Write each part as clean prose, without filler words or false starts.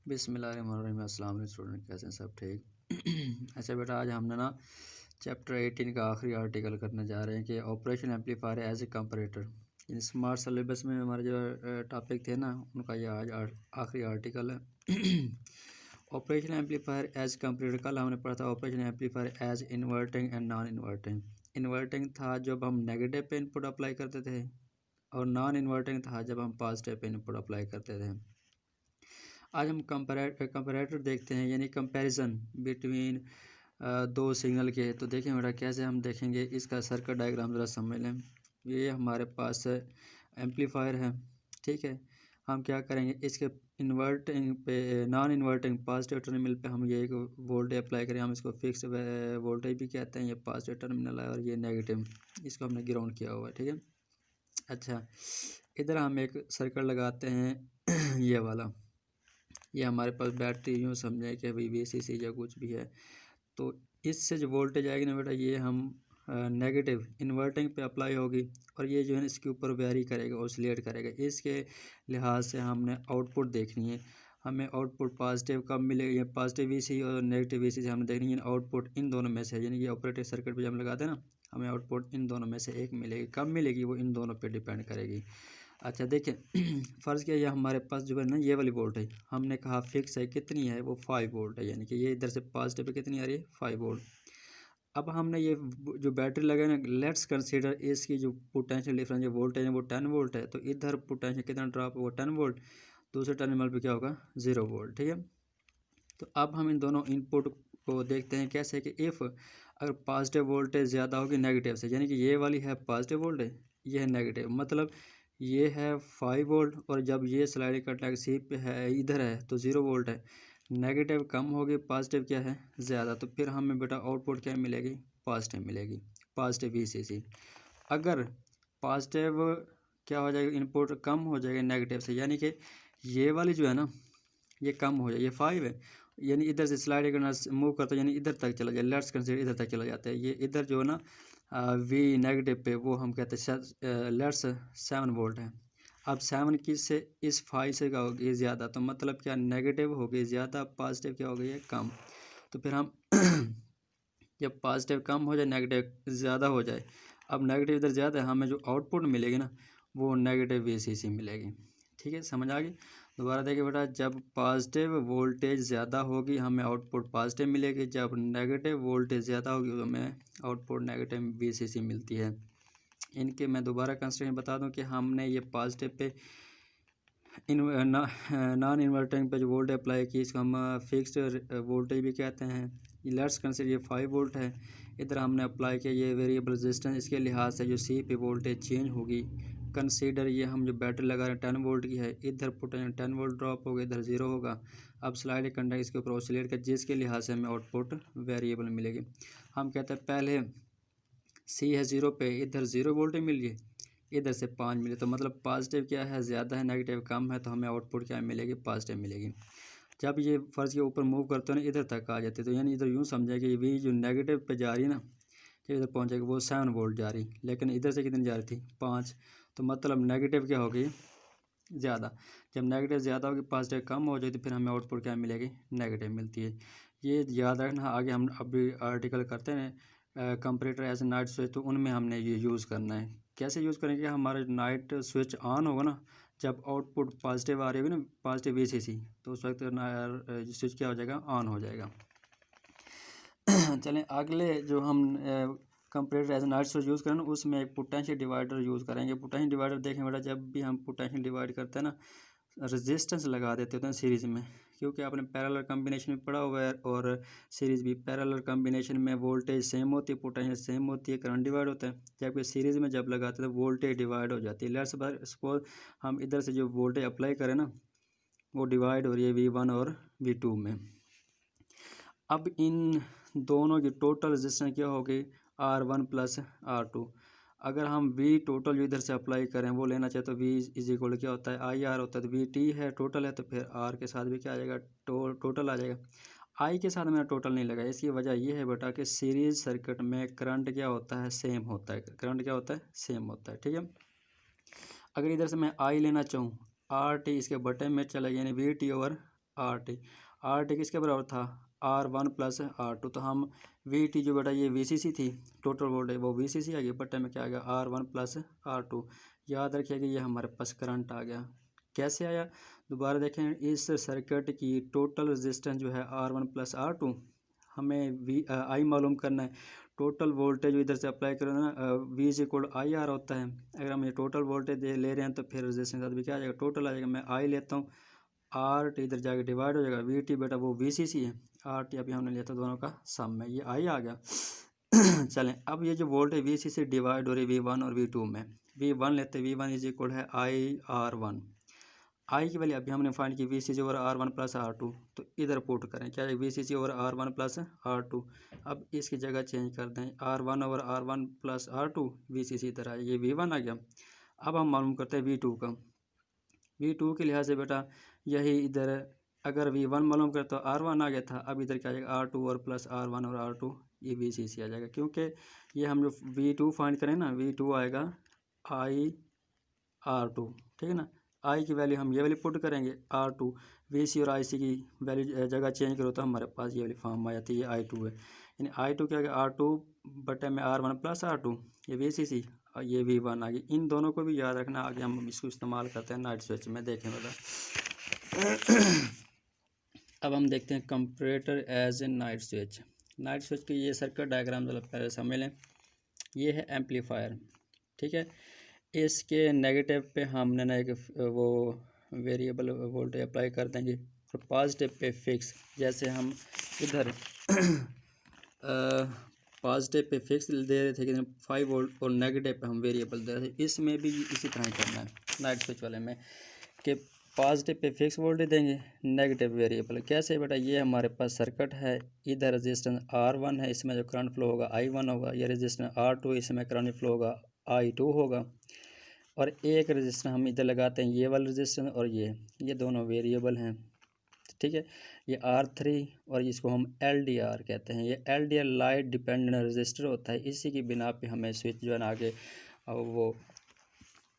बिस्मिल्लाहिर्रहमानिर्रहीम। अस्सलाम वालेकुम स्टूडेंट, कैसे हैं सब? ठीक। अच्छा बेटा, आज हमने ना चैप्टर 18 का आखिरी आर्टिकल करने जा रहे हैं कि operation amplifier as a comparator. इन स्मार्ट सिलेबस में हमारे जो टॉपिक थे ना, उनका ये आज आखिरी आर्टिकल है। Operation amplifier as comparator. कल हमने पढ़ा था operation amplifier as inverting and non inverting. Inverting था जब हम नेगेटिव पे इनपुट अप्लाई करते थे, और नॉन इन्वर्टिंग था जब हम पॉजिटिव पे इनपुट अप्लाई करते थे। आज हम कंपैरेटर देखते हैं, यानी कंपैरिजन बिटवीन दो सिग्नल के। तो देखें बेटा कैसे हम देखेंगे, इसका सर्किट डायग्राम ज़रा समझ लें। ये हमारे पास एम्पलीफायर है, ठीक है। हम क्या करेंगे, इसके इन्वर्टिंग पे नॉन इन्वर्टिंग पॉजिटिव टर्मिनल पे हम ये एक वोल्टेज अप्लाई करें। हम इसको फिक्स वोल्टेज भी कहते हैं। ये पॉजिटिव टर्मिनल है और ये नेगेटिव, इसको हमने ग्राउंड किया हुआ है, ठीक है। अच्छा, इधर हम एक सर्किट लगाते हैं ये वाला। ये हमारे पास बैटरी, यूँ समझें कि अभी VCC या कुछ भी है। तो इससे जो वोल्टेज आएगी ना बेटा, ये हम नेगेटिव इन्वर्टिंग पे अप्लाई होगी, और ये जो है इसके ऊपर वेरी करेगा, ऑसिलेट करेगा। इसके लिहाज से हमने आउटपुट देखनी है। हमें आउटपुट पॉजिटिव कब मिलेगा, या पॉजिटिव VCC और नेगेटिव VCC हमने देखनी है। आउटपुट इन दोनों में से, यानी ये ऑपरेटिंग सर्किट पर जब हम लगाते हैं ना, हमें आउटपुट इन दोनों में से एक मिलेगी। कब मिलेगी वो इन दोनों पर डिपेंड करेगी। अच्छा देखें, फ़र्ज़ किया ये हमारे पास जो है ना, ये वाली वोल्टेज हमने कहा फिक्स है, कितनी है वो 5 वोल्ट है, यानी कि ये इधर से पॉजिटिव पे कितनी आ रही है 5 वोल्ट। अब हमने ये जो बैटरी लगाई ना, लेट्स कंसीडर इसकी जो पोटेंशियल डिफरेंस जो वोल्टेज है वो 10 वोल्ट है। तो इधर पोटेंशियल कितना ड्रॉप है वो 10 वोल्ट, दूसरे टर्मिनल पे क्या होगा 0 वोल्ट, ठीक है। तो अब हम इन दोनों इनपुट को देखते हैं कैसे कि इफ़ अगर पॉजिटिव वोल्टेज ज़्यादा होगी नेगेटिव से, यानी कि ये वाली है पॉजिटिव वोल्टेज, ये है नेगेटिव, मतलब ये है 5 वोल्ट, और जब ये स्लाइडिंग कॉन्टैक्ट सी पे है इधर है तो 0 वोल्ट है। नेगेटिव कम होगी, पॉजिटिव क्या है ज़्यादा, तो फिर हमें बेटा आउटपुट क्या मिलेगी, पॉजिटिव मिलेगी, पॉजिटिव VCC। अगर पॉजिटिव क्या हो जाएगा, इनपुट कम हो जाएगा नेगेटिव से, यानी कि ये वाली जो है ना ये कम हो जाए, ये 5 है, यानी इधर से स्लाइड करना मूव करता है, यानी इधर तक चला जाए, लेट्स कंसीडर इधर तक चला जाता है। ये इधर जो है ना V नेगेटिव पे, वो हम कहते हैं लेट्स 7 वोल्ट है। अब 7 की से इस 5 से क्या होगी ज़्यादा, तो मतलब क्या नेगेटिव हो गई ज़्यादा, पॉजिटिव क्या हो गई है कम। तो फिर हम जब पॉजिटिव कम हो जाए नेगेटिव ज़्यादा हो जाए, अब नेगेटिव इधर ज़्यादा है, हमें जो आउटपुट मिलेगी ना वो नेगेटिव VCC मिलेगी, ठीक है। समझ आ गई? दोबारा देखिए बेटा, जब पॉजिटिव वोल्टेज ज़्यादा होगी हमें आउटपुट पॉजिटिव मिलेगी, जब नेगेटिव वोल्टेज ज़्यादा होगी तो हमें आउटपुट नेगेटिव VCC मिलती है। इनके मैं दोबारा कंस्ट्रक्शन बता दूं कि हमने ये पॉजिटिव पे नॉन इन्वर्टिंग पे जो वोल्टेज अप्लाई की, इसको हम फिक्स्ड वोल्टेज भी कहते हैं। लेट्स कंसीडर ये 5 वोल्ट है, इधर हमने अप्लाई किया ये वेरिएबल रेजिस्टेंस, इसके लिहाज से जो C पे वोल्टेज चेंज होगी। कंसीडर ये हम जो बैटरी लगा रहे हैं 10 वोल्ट की है, इधर पोटेंशियल 10 वोल्ट ड्रॉप होगा, इधर 0 होगा। अब स्लाइड कंडक्ट इसके ऊपर ऑसिलेट कर, जिसके लिहाज से हमें आउटपुट वेरिएबल मिलेगी। हम कहते हैं पहले C है 0 पे, इधर 0 वोल्टेज मिल गई, इधर से 5 मिले, तो मतलब पॉजिटिव क्या है ज़्यादा है, नेगेटिव कम है, तो हमें आउटपुट क्या मिलेगी पॉजिटिव मिलेगी। जब ये फर्ज के ऊपर मूव करते हैं ना, इधर तक आ जाते, तो यानी इधर यूँ समझे कि V जो नेगेटिव पे जा रही है ना, कि इधर पहुँचेगी वो 7 वोल्ट जा रही, लेकिन इधर से कितनी जा रही थी 5, तो मतलब नेगेटिव क्या होगी ज़्यादा। जब नेगेटिव ज़्यादा होगी पॉजिटिव कम हो जाए, तो फिर हमें आउटपुट क्या मिलेगी नेगेटिव मिलती है। ये याद रखना, आगे हम अभी आर्टिकल करते हैं कंपैरेटर एज नाइट स्विच, तो उनमें हमने ये यूज़ करना है। कैसे यूज़ करेंगे, हमारा नाइट स्विच ऑन होगा ना, जब आउटपुट पॉजिटिव आ रही होगी ना, पॉजिटिव VCC, तो उस वक्त स्विच क्या हो जाएगा ऑन हो जाएगा। चलें अगले जो हम comparator as night switch use करें ना, उसमें एक पोटेंशियल डिवाइडर यूज़ करेंगे। पोटेंशियल डिवाइडर देखें बेटा, जब भी हम पोटेंशियल डिवाइड करते हैं ना, रेजिस्टेंस लगा देते होते हैं सीरीज़ में, क्योंकि आपने पैरेलल कॉम्बिनेशन में पढ़ा हुआ है, और सीरीज़ भी पैरेलल कॉम्बिनेशन में वोल्टेज सेम होती है, पोटेंशियल सेम होती है, करंट डिवाइड होता है। जबकि सीरीज़ में जब लगाते हैं तो वोल्टेज डिवाइड हो जाती है। लेट्स सपोज हम इधर से जो वोल्टेज अप्लाई करें ना, वो डिवाइड हो रही है V1 और V2 में। अब इन दोनों की टोटल रेजिस्टेंस क्या होगी R1 प्लस R2। अगर हम V टोटल जो इधर से अप्लाई करें वो लेना चाहे, तो V इज इक्वल क्या होता है IR होता है, तो VT है टोटल है, तो फिर R के साथ भी क्या आ जाएगा टोटल आ जाएगा। I के साथ मैंने टोटल नहीं लगाया, इसकी वजह ये है बेटा कि सीरीज सर्किट में करंट क्या होता है सेम होता है, करंट क्या होता है सेम होता है, ठीक है। अगर इधर से मैं I लेना चाहूँ, RT इसके बटन में चला, यानी VT ओवर आर टी किसके बराबर था, R1 प्लस R2। तो हम वी टी जो बेटा ये VCC थी, टोटल वोल्टेज वो VCC आ गई, बटे में क्या आ गया R1 प्लस R2। याद रखिए कि ये हमारे पास करंट आ गया। कैसे आया, दोबारा देखें, इस सर्किट की टोटल रेजिस्टेंस जो है R1 प्लस R2, हमें आई मालूम करना है। टोटल वोल्टेज इधर से अप्लाई करो ना, V is equal I R होता है। अगर हम ये टोटल वोल्टेज ले रहे हैं तो फिर रेजिस्टेंस भी क्या आ जाएगा, टोटल आ जाएगा। मैं आई लेता हूँ, आर टी इधर जाके डिवाइड हो जाएगा, वी टी बेटा वो VCC है, आर टी अभी हमने लिया था दोनों का सम में, ये आई आ गया। चलें, अब ये जो वोल्टेज VCC डिवाइड हो रही V1 और V2 में, V1 लेते, V1 इज इक्वल है IR1। आई की वैल्यू अभी हमने फाइंड की VCC over R1 plus R2, तो इधर पुट करें, क्या है VCC over R1 plus R2। अब इसकी जगह चेंज कर दें, R1 over R1 plus R2, VCC इधर आए, ये V1 आ गया। अब हम मालूम करते हैं V2 का। V2 के लिहाज से बेटा यही इधर, अगर V1 मालूम करते तो R1 आ गया था, अब इधर क्या आ जाएगा R2 और प्लस R1 और R2, ये VCC आ जाएगा। क्योंकि ये हम जो V2 फाइंड करें ना, V2 आएगा IR2, ठीक है ना। आई की वैल्यू हम ये वाली पुट करेंगे R2, VC और IC की वैल्यू जगह चेंज करो तो हमारे पास ये वाली फॉर्म आ जाती है, ये I2 है। यानी I2 क्या है, R2 बटे में R1 प्लस R2, ये VCC और ये V1 आ गई। इन दोनों को भी याद रखना, आगे हम इसको इस्तेमाल करते हैं नाइट स्विच में, देखें बेटा। अब हम देखते हैं comparator as a night switch. Night switch की ये सर्किट डायग्राम पहले समझ लें। ये है एम्पलीफायर, ठीक है। इसके नेगेटिव पे हमने ना एक वो वेरिएबल वोल्टेज अप्लाई कर देंगे, और पॉजिटिव पे फिक्स। जैसे हम इधर पॉजिटिव पे फिक्स दे रहे थे कि 5 वोल्ट, और नेगेटिव पे हम वेरिएबल दे रहे थे। इसमें भी इसी तरह करना है नाइट स्विच वाले में, कि पॉजिटिव पे फिक्स वोल्टेज देंगे, नेगेटिव वेरिएबल। कैसे बेटा, ये हमारे पास सर्किट है, इधर रेजिस्टेंस R1 है, इसमें जो करंट फ्लो होगा I1 होगा। ये रेजिस्टेंस R2, इसमें करंट फ्लो होगा I2 होगा। और एक रेजिस्टेंस हम इधर लगाते हैं, ये वाला रेजिस्टेंस, और ये दोनों वेरिएबल हैं, ठीक है। ये R3 और इसको हम LDR कहते हैं। ये LDR लाइट डिपेंडेंट रेजिस्टर होता है, इसी की बिना पे हमें स्विच जो है ना आगे वो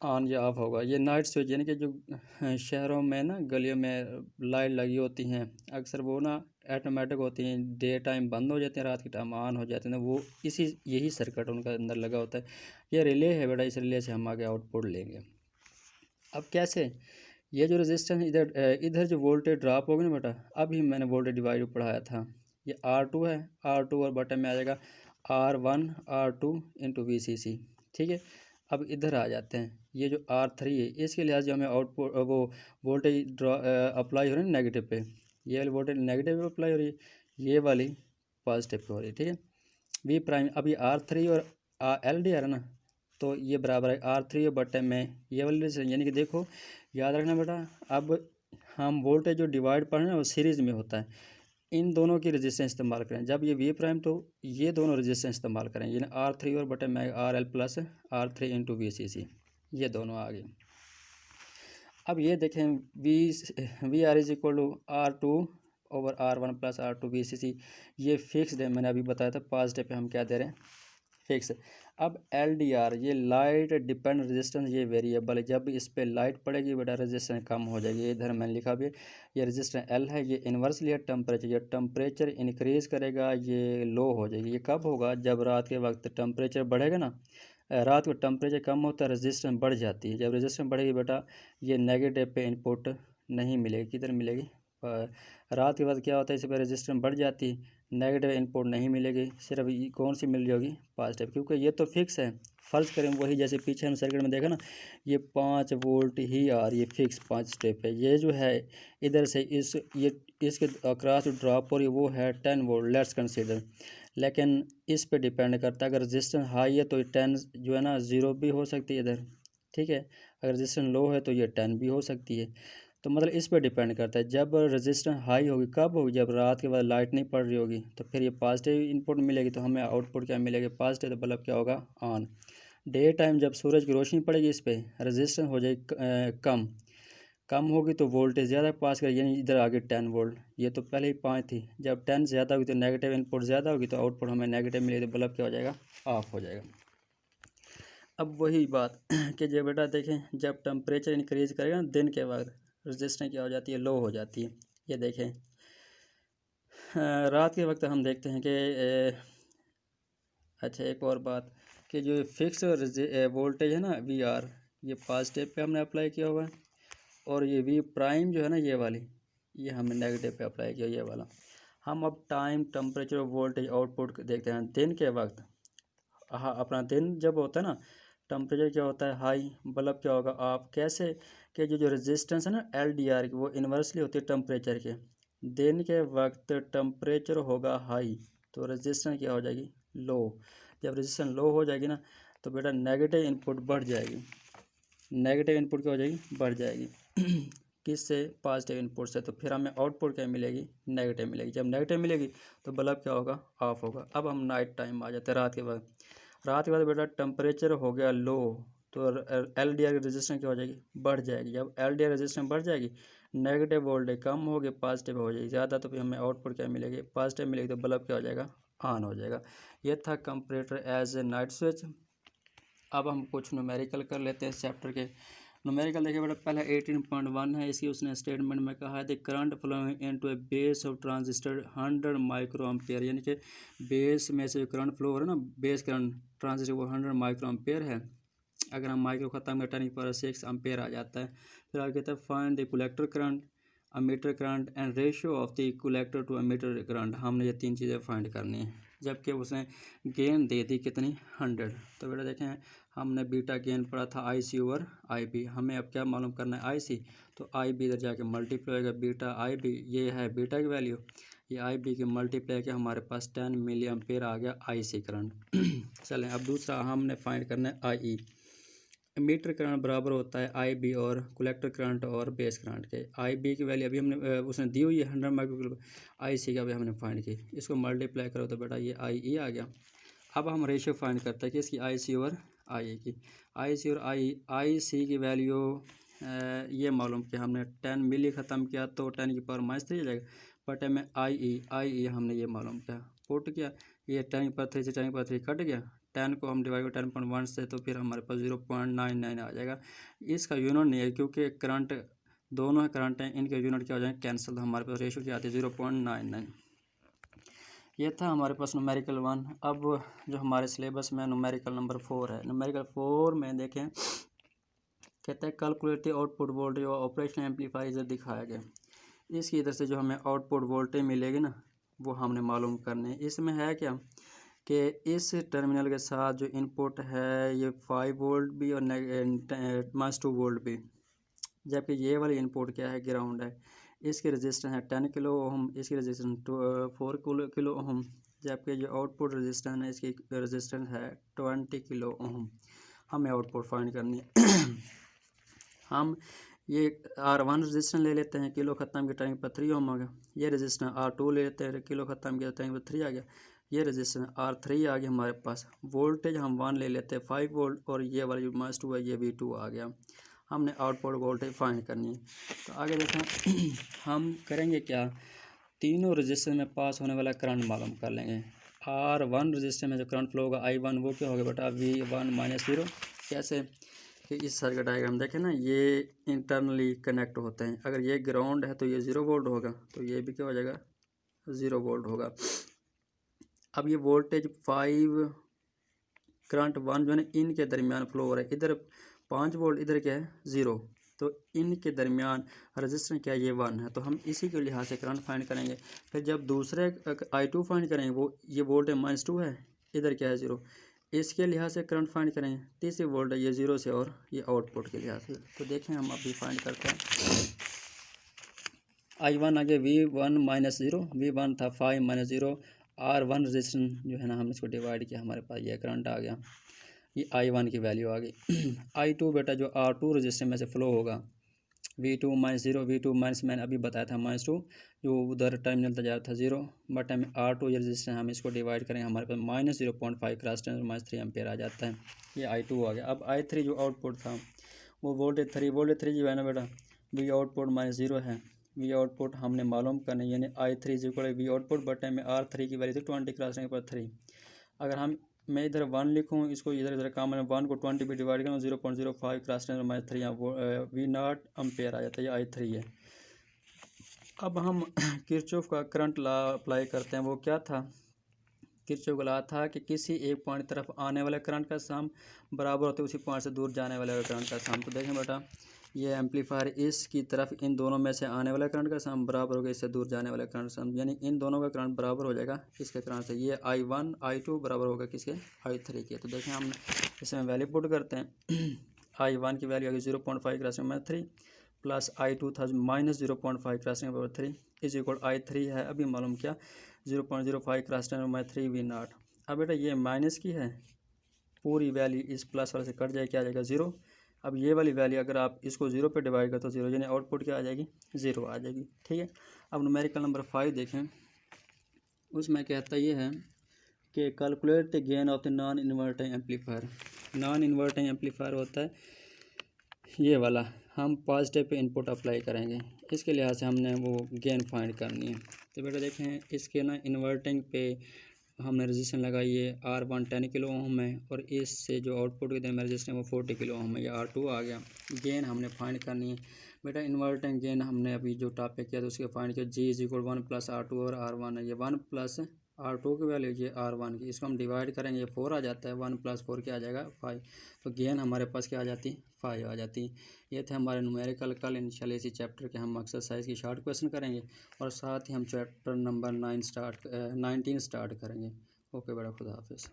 ऑन या ऑफ होगा। ये नाइट स्विच यानी कि जो शहरों में ना गलियों में लाइट लगी होती हैं, अक्सर वो ना ऑटोमेटिक होती हैं, डे टाइम बंद हो जाती हैं, रात के टाइम ऑन हो जाते हैं, वो यही सर्किट उनका अंदर लगा होता है। ये रिले है बेटा, इस रिले से हम आगे आउटपुट लेंगे। अब कैसे, ये जो रेजिस्टेंस इधर जो वोल्टेज ड्रॉप होगी ना बेटा, अभी मैंने वोल्टेज डिवाइड पढ़ाया था, ये R2 है, R2 और बटन में आ जाएगा R1 R2 इंटू VCC, ठीक है। अब इधर आ जाते हैं, ये जो R3 है, इसके लिहाज से हमें आउटपुट वो वोल्टेज अप्लाई हो रही है नेगेटिव पे, ये वाली वोल्टेज नेगेटिव पे अप्लाई हो रही है, ये वाली पॉजिटिव पे हो रही है, ठीक है। V प्राइम, अभी R3 और LDR है ना, तो ये बराबर है R3 और बटे में ये वाली रेजिस्टेंस। यानी कि देखो, याद रखना बेटा, अब हम वोल्टेज जो डिवाइड पढ़ रहे हैं वो सीरीज़ में होता है, इन दोनों की रेजिस्टेंस इस्तेमाल करें। जब ये V प्राइम तो ये दोनों रेजिस्टेंस इस्तेमाल करें, यानी R3 और बटे में RL plus R3 into VCC, ये दोनों आ गए। अब ये देखें, V R is equal to R2 over R1 plus R2 VCC, ये फिक्स्ड है, मैंने अभी बताया था। पॉजिटिव पे हम क्या दे रहे हैं, फिक्स। अब LDR, ये लाइट डिपेंड रेजिस्टेंस, ये वेरिएबल है। जब इस पे लाइट पड़ेगी बेटा रेजिस्टेंस कम हो जाएगी, इधर मैंने लिखा भी है, ये रेजिस्टेंस L है, ये इन्वर्सली है टेम्परेचर, ये टेम्परेचर इंक्रीज करेगा, ये लो हो जाएगी। ये कब होगा, जब रात के वक्त टेम्परेचर बढ़ेगा ना, रात को टेम्परेचर कम होता है, रेजिस्टेंस बढ़ जाती है। जब रेजिस्टेंस बढ़ेगी बेटा, ये नेगेटिव पे इनपुट नहीं मिलेगी, किधर मिलेगी, रात के बाद क्या होता है, इस पर रेजिस्टेंस बढ़ जाती है, नेगेटिव इनपुट नहीं मिलेगी, सिर्फ कौन सी मिल जाएगी, पॉजिटिव। क्योंकि ये तो फिक्स है, फ़र्ज़ करें वही जैसे पीछे हम सर्किट में देखा ना, ये 5 वोल्ट ही आ रही है, फिक्स 5 स्टेप है। ये जो है इधर से इसके अक्रॉस ड्रॉप और वो है 10 वोल्ट, लेट्स कंसीडर। लेकिन इस पे डिपेंड करता है, अगर रेजिस्टेंस हाई है तो 10 जो है ना 0 भी हो सकती है इधर, ठीक है। अगर रेजिस्टेंस लो है तो ये 10 भी हो सकती है। तो मतलब इस पर डिपेंड करता है। जब रेजिस्टेंस हाई होगी कब होगी, जब रात के बाद लाइट नहीं पड़ रही होगी, तो फिर ये पॉजिटिव इनपुट मिलेगी, तो हमें आउटपुट क्या मिलेगी, पॉजिटिव। तो बल्ब क्या होगा, ऑन। डे टाइम जब सूरज की रोशनी पड़ेगी इस पर, रेजिस्टेंस हो जाएगी कम होगी तो वोल्टेज ज़्यादा पास करेगी, यानी इधर आगे 10 वोल्ट, ये तो पहले ही 5 थी। जब 10 ज़्यादा होगी तो नेगेटिव इनपुट ज़्यादा होगी, तो आउटपुट हमें नेगेटिव मिलेगी, तो बल्ब क्या हो जाएगा, ऑफ हो जाएगा। अब वही बात कि जब बेटा देखें, जब टेम्परेचर इंक्रीज करेगा दिन के बाद, रेजिस्टेंस क्या हो जाती है, लो हो जाती है। ये देखें रात के वक्त हम देखते हैं कि अच्छा एक और बात कि जो फिक्स वोल्टेज है ना वी आर, ये पॉजिटिव पे हमने अप्लाई किया हुआ है, और ये वी प्राइम जो है ना ये वाली, ये हमने नेगेटिव पे अप्लाई किया ये वाला। हम अब टाइम टेम्परेचर वोल्टेज आउटपुट देखते हैं दिन के वक्त। हाँ, अपना दिन जब होता है ना, टेम्परेचर क्या होता है हाई, बल्ब क्या होगा ऑफ। कैसे कि जो रेजिस्टेंस है ना एल डी आर की, वो इन्वर्सली होती है टेम्परेचर के। दिन के वक्त टेम्परेचर होगा हाई तो रेजिस्टेंस क्या हो जाएगी लो। जब रेजिस्टेंस लो हो जाएगी ना तो बेटा नेगेटिव इनपुट बढ़ जाएगी। नेगेटिव इनपुट क्या हो जाएगी बढ़ जाएगी किससे पॉजिटिव इनपुट से। तो फिर हमें आउटपुट क्या मिलेगी नेगेटिव मिलेगी। जब नेगेटिव मिलेगी तो बल्ब क्या होगा ऑफ होगा। अब हम नाइट टाइम आ जाते हैं रात के बाद। रात के बाद बेटा टेम्परेचर हो गया लो तो एल डी आर की रेजिस्टेंस क्या हो जाएगी बढ़ जाएगी। जब एल डी आर रेजिस्टेंस बढ़ जाएगी नेगेटिव वोल्टेज कम हो गई पॉजिटिव हो जाएगी ज़्यादा, तो फिर हमें आउटपुट क्या मिलेगी पॉजिटिव मिलेगी, तो बल्ब क्या हो जाएगा ऑन हो जाएगा। ये था comparator as a night switch. अब हम कुछ न्यूमेरिकल कर लेते हैं इस चैप्टर के। न्यूमेरिकल देखिए बेटा पहला 18.1 है, इसकी उसने स्टेटमेंट में कहा है the current flowing into a base of transistor 100 micro ampere, यानी कि बेस में से जो करंट फ्लो हो रहा है ना बेस करंट ट्रांजिस्टर वो 100 माइक्रो एम्पेयर है। अगर हम माइक्रो खत्म कर 10⁻6 एम्पेयर आ जाता है। फिर आगे कहता है find the collector current, ammeter current and ratio of the collector to ammeter current. हमने ये तीन चीज़ें फाइंड करनी है, जबकि उसने गेन दे दी कितनी 100। तो बेटा देखें हमने बीटा गेन पढ़ा था आई सी ओवर आई बी। हमें अब क्या मालूम करना है आई सी, तो आई बी इधर जाके मल्टीप्लाई होगा बीटा आई बी, ये है बीटा की वैल्यू, ये आई बी के मल्टीप्लाई के हमारे पास 10 मिली एम्पेयर आ गया आई सी करंट। चलें अब दूसरा हमने फाइंड करना है आई ई। मीटर करंट बराबर होता है आई बी और कलेक्टर करंट और बेस करंट के। आई बी की वैल्यू अभी हमने उसने दी हुई है 100 माइक्रो, आई सी का भी हमने फाइंड की, इसको मल्टीप्लाई करो तो बेटा ये आई ई आ गया। अब हम रेशियो फाइंड करते हैं कि इसकी आई सी और आई की। आई सी और आई सी की वैल्यू ये मालूम कि हमने 10 मिली ख़त्म किया तो 10 की पावर -3 आ जाएगा, बट में आई ई हमने ये मालूम किया पुट किया, ये 10 की पावर 3 से 10 की पावर 3 कट गया, 10 को हम डिवाइड 10.1 से तो फिर हमारे पास 0.99 आ जाएगा। इसका यूनिट नहीं है क्योंकि करंट दोनों है करंट हैं, इनके यूनिट क्या हो जाएंगे कैंसिल, तो हमारे पास रेशियो क्या आती है 0.99। ये था हमारे पास न्यूमेरिकल 1। अब जो हमारे सिलेबस में न्यूमेरिकल नंबर 4 है, न्यूमेरिकल 4 में देखें कहते हैं कैलकुलेट द आउटपुट वोल्टेज और ऑपरेशन एम्पलीफायर इधर दिखाया गया। इसकी इधर से जो हमें आउटपुट वोल्टेज मिलेगी ना वो हमने मालूम करने। इसमें है क्या कि इस टर्मिनल के साथ जो इनपुट है ये 5 वोल्ट भी और -2 वोल्ट भी, जबकि ये वाली इनपुट क्या है ग्राउंड है। इसकी रेजिस्टेंस है 10 किलो ओम, इसकी रेजिस्टेंस 4 किलो ओम, जबकि जो आउटपुट रेजिस्टेंस है इसकी रेजिस्टेंस है 20 किलो ओम। हमें आउटपुट फाइंड करनी है। हम ये R1 रेजिस्टेंस ले लेते हैं, किलो ख़त्म के टाइम पर 3 ओम आ गया। ये रेजिस्टेंस R2 ले लेते हैं, किलो ख़त्म के टाइम पर 3 आ गया। ये रेजिस्टेंस R3 आ गया हमारे पास। वोल्टेज हम 1 ले लेते हैं 5 वोल्ट, और ये वाली जो -2 है ये भी 2 आ गया। हमने आउटपुट वोल्टेज फाइंड करनी है। तो आगे देखें हम करेंगे क्या, तीनों रजिस्टर में पास होने वाला करंट मालूम कर लेंगे। R1 रजिस्टर में जो करंट फ्लो होगा I1 वो क्या होगा बेटा V1 - 0। कैसे कि इस सर्किट डायग्राम देखें ना, ये इंटरनली कनेक्ट होते हैं। अगर ये ग्राउंड है तो ये 0 वोल्ट होगा, तो ये भी क्या हो जाएगा 0 वोल्ट होगा। अब ये वोल्टेज 5 करंट 1 जो है ना इनके दरमियान फ्लो हो रहा है, इधर 5 वोल्ट इधर क्या है 0, तो इनके दरमियान रजिस्टेंस क्या है ये 1 है, तो हम इसी के लिहाज से करंट फाइंड करेंगे। फिर जब दूसरे I2 फाइंड करेंगे वो ये वोल्ट है -2 है, इधर क्या है 0, इसके लिहाज से करंट फाइंड करेंगे। तीसरी वोल्ट है ये 0 से, और ये आउटपुट के लिहाज से। तो देखें हम अभी फाइंड करते हैं। I1 आगे V1 - 0, V1 था 5 - 0, R1 रजिस्टेंस जो है ना हम इसको डिवाइड किया, हमारे पास ये करंट आ गया, ये I1 की वैल्यू आ गई। I2 बेटा जो R2 रजिस्टर में से फ्लो होगा V2 - 0, V2 माइनस मैंने अभी बताया था -2, जो उधर टर्मिनल तक जा रहा था 0, बट हमें R2 ये रजिस्टर हम इसको डिवाइड करेंगे, हमारे पास -0.5 क्रॉस टेंस -3 एम्पेयर आ जाता है। ये I2 आ गया। अब I3 जो आउटपुट था वो वोल्टेज 3 जो है ना बेटा V आउटपुट -0 है। V आउटपुट हमने मालूम करना है, यानी I3 V आउटपुट बट में R3 की वैल्यू थी 20 क्रॉस पर 3। अगर हम मैं इधर 1 लिखूँ, इसको इधर काम है 1 को 20 पे डिवाइड करूँ 0.05 क्रॉस टेंस -3 V0 एम्पेयर आ जाता है, ये I3 है। अब हम किरचॉफ का करंट लॉ अप्लाई करते हैं। वो क्या था, किरचॉफ का लॉ था कि किसी एक पॉइंट तरफ आने वाले करंट का सम बराबर होते उसी पॉइंट से दूर जाने वाले करंट का सम। तो देखें बेटा, ये एम्पलीफायर इसकी तरफ इन दोनों में से आने वाले करंट का सम बराबर होगा इससे दूर जाने वाले करंट सम, यानी इन दोनों का करंट बराबर हो जाएगा किसके करंट से, ये I1 I2 बराबर होगा किसके, I3 के। तो देखें हम इसमें वैल्यू पुट करते हैं। I1 की वैल्यू आएगी 0.5 × 3 प्लस I2 था -0.5 × 3 इज इक्वल I3 है अभी मालूम क्या 0.05 × 10⁻³ V0। अब बेटा ये माइनस की है, पूरी वैल्यू इस प्लस वाले से कट जाए, क्या आ जाएगा 0। अब ये वाली वैल्यू अगर आप इसको 0 पे डिवाइड करते हो 0, यानी आउटपुट क्या आ जाएगी 0 आ जाएगी। ठीक है, अब न्यूमेरिकल नंबर 5 देखें, उसमें कहता ये है कि calculate the gain of the non inverting amplifier. Non inverting amplifier होता है ये वाला, हम पॉजिटिव पे इनपुट अप्लाई करेंगे, इसके लिहाज से हमने वो गेन फाइंड करनी है। तो बेटा देखें इसके ना इन्वर्टिंग पे हमने रजिस्टेंस लगाई है R1 10 किलो ओम है, और इससे जो आउटपुट की में रजिस्टेंस वो 40 किलो ओम है, या R2 आ गया। गेन हमने फाइंड करनी है बेटा, इन्वर्टिंग गेन हमने अभी जो टॉपिक किया था उसके फाइंड किया, G = 1 + R2 और R1 है, ये 1 + R2 की वैल्यू ये R1 की, इसको हम डिवाइड करेंगे, ये 4 आ जाता है, 1 + 4 क्या आ जाएगा 5। तो गेन हमारे पास क्या आ जाती 5 आ जाती। ये थे हमारे न्यूमेरिकल। कल इंशाल्लाह इसी चैप्टर के हम एक्सरसाइज की शॉर्ट क्वेश्चन करेंगे, और साथ ही हम चैप्टर नंबर 19 स्टार्ट करेंगे। ओके बेटा, खुदा हाफिज़।